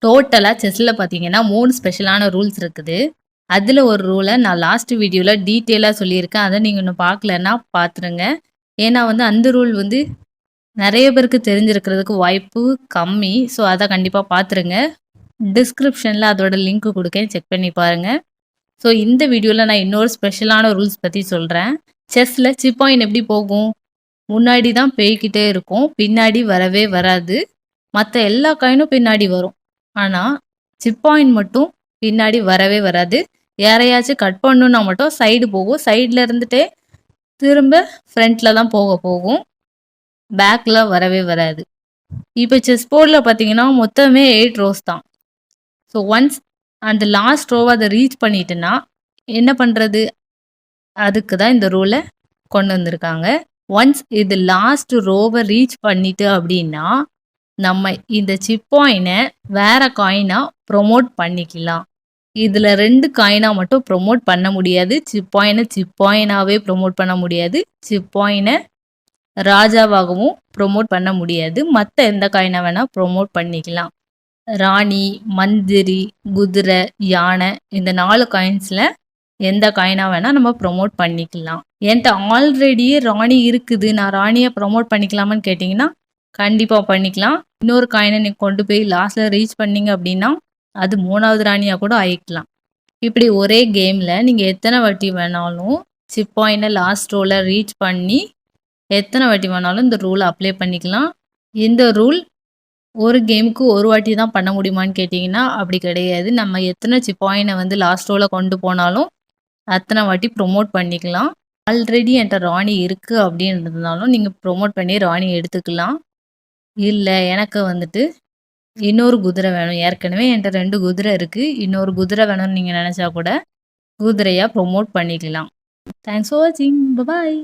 டோட்டலா செஸ்ல பார்த்தீங்கன்னா 3 ஸ்பெஷலான ரூல்ஸ் இருக்குது. அதுல ஒரு ரூல நான் லாஸ்ட் வீடியோல டீட்டெயிலா சொல்லியிருக்கேன். அத நீங்க இன்னும் பார்க்கலன்னா பார்த்துருங்க. ஏன்னா வந்து அந்த ரூல் வந்து நெறைய பேருக்கு தெரிஞ்சிருக்கிறதுக்கு வாய்ப்பு கம்மி. ஸோ அத கண்டிப்பா பார்த்துருங்க. டிஸ்கிரிப்ஷன்ல அதோட லிங்க் குடுக்கேன். செக் பண்ணி பாருங்க. ஸோ இந்த வீடியோல நான் இன்னொரு ஸ்பெஷலான ரூல்ஸ் பத்தி சொல்றேன். செஸ்ல சிப் பாயிண்ட் எப்படி போகும்? முன்னாடி தான் போய்க்கிட்டே இருக்கும். பின்னாடி வரவே வராது. மத்த எல்லா காயினும் பின்னாடி வரும். ஆனா, சிப் பாயிண்ட் மட்டும் பின்னாடி வரவே வராது. யாரையாச்சும் கட் பண்ணணும்னா மட்டும் சைடு போகும். சைடுல இருந்துட்டே திரும்ப ஃப்ரண்ட்ல தான் போகும். பேக்ல வரவே வராது. இப்ப செஸ் போர்ட்ல பார்த்தீங்கன்னா, மொத்தமே 8 ரோஸ் தான். ஸோ ஒன்ஸ் அந்த லாஸ்ட் ரோவ அத ரீச் பண்ணிட்டேன்னா, என்ன பண்றது? அதுக்கு தான் இந்த ரூல கொண்டு வந்திருக்காங்க. ஒன்ஸ் இது லாஸ்ட் ரோவ ரீச் பண்ணிட்டு அப்டின்னா, நம்ம இந்த சிப் பாயிண்ட்ட வேற காயினா ப்ரமோட் பண்ணிக்கலாம். இதுல 2 காயினா மட்டும் ப்ரமோட் பண்ண முடியாது. சிப் பாயிண்டாவே ப்ரமோட் பண்ண முடியாது. சிப் பாயிண்ட்ட ராஜாவாகவும் ப்ரமோட் பண்ண முடியாது. மத்த எந்த காயினா வேணா ப்ரமோட் பண்ணிக்கலாம். ராணி, மந்திரி, குதிரை, யானை இந்த 4 காயின்ஸ்ல எந்த காயினா வேணா நம்ம ப்ரமோட் பண்ணிக்கலாம். என்ட்ட ஆல்ரெடியே ராணி இருக்குது. நான் ராணிய ப்ரமோட் பண்ணிக்கலாமான்னு கேட்டீங்கன்னா, கண்டிப்பா பண்ணிக்கலாம். இன்னொரு காயின நீங்க கொண்டு போய் லாஸ்ட்ல ரீச் பண்ணீங்க அப்டின்னா, அது 3வது ராணியா கூட ஆயிக்கலாம். இப்படி ஒரே கேம்ல நீங்க எத்தன வாட்டி வேணாலும் சிப் பாயிண்ட்ட லாஸ்ட் ரோல ரீச் பண்ணி, எத்தன வாட்டி வேணாலும் இந்த ரூல அப்ளை பண்ணிக்கலாம். இந்த ரூல் ஒரு கேமுக்கு ஒரு வாட்டி தான் பண்ண முடியுமான்னு கேட்டீங்கன்னா, அப்படி கிடையாது. நம்ம எத்தன சிப் பாயிண்ட்ட வந்து லாஸ்ட் ரோல கொண்டு போனாலும், அத்தன வாட்டி ப்ரமோட் பண்ணிக்கலாம். ஆல்ரெடி என்ட்ட ராணி இருக்கு அப்படின்றதுனாலும், நீங்க ப்ரமோட் பண்ணி ராணி எடுத்துக்கலாம். இல்ல எனக்கு வந்துட்டு இன்னொரு குதிரை வேணும். ஏற்கனவே என்ட்ட 2 குதிரை இருக்கு. இன்னொரு குதிரை வேணும்னு நீங்க நெனச்சா கூட, குதிரையா ப்ரமோட் பண்ணிக்கலாம். தேங்க்ஸ் ஃபார் வாட்சிங். பாய்.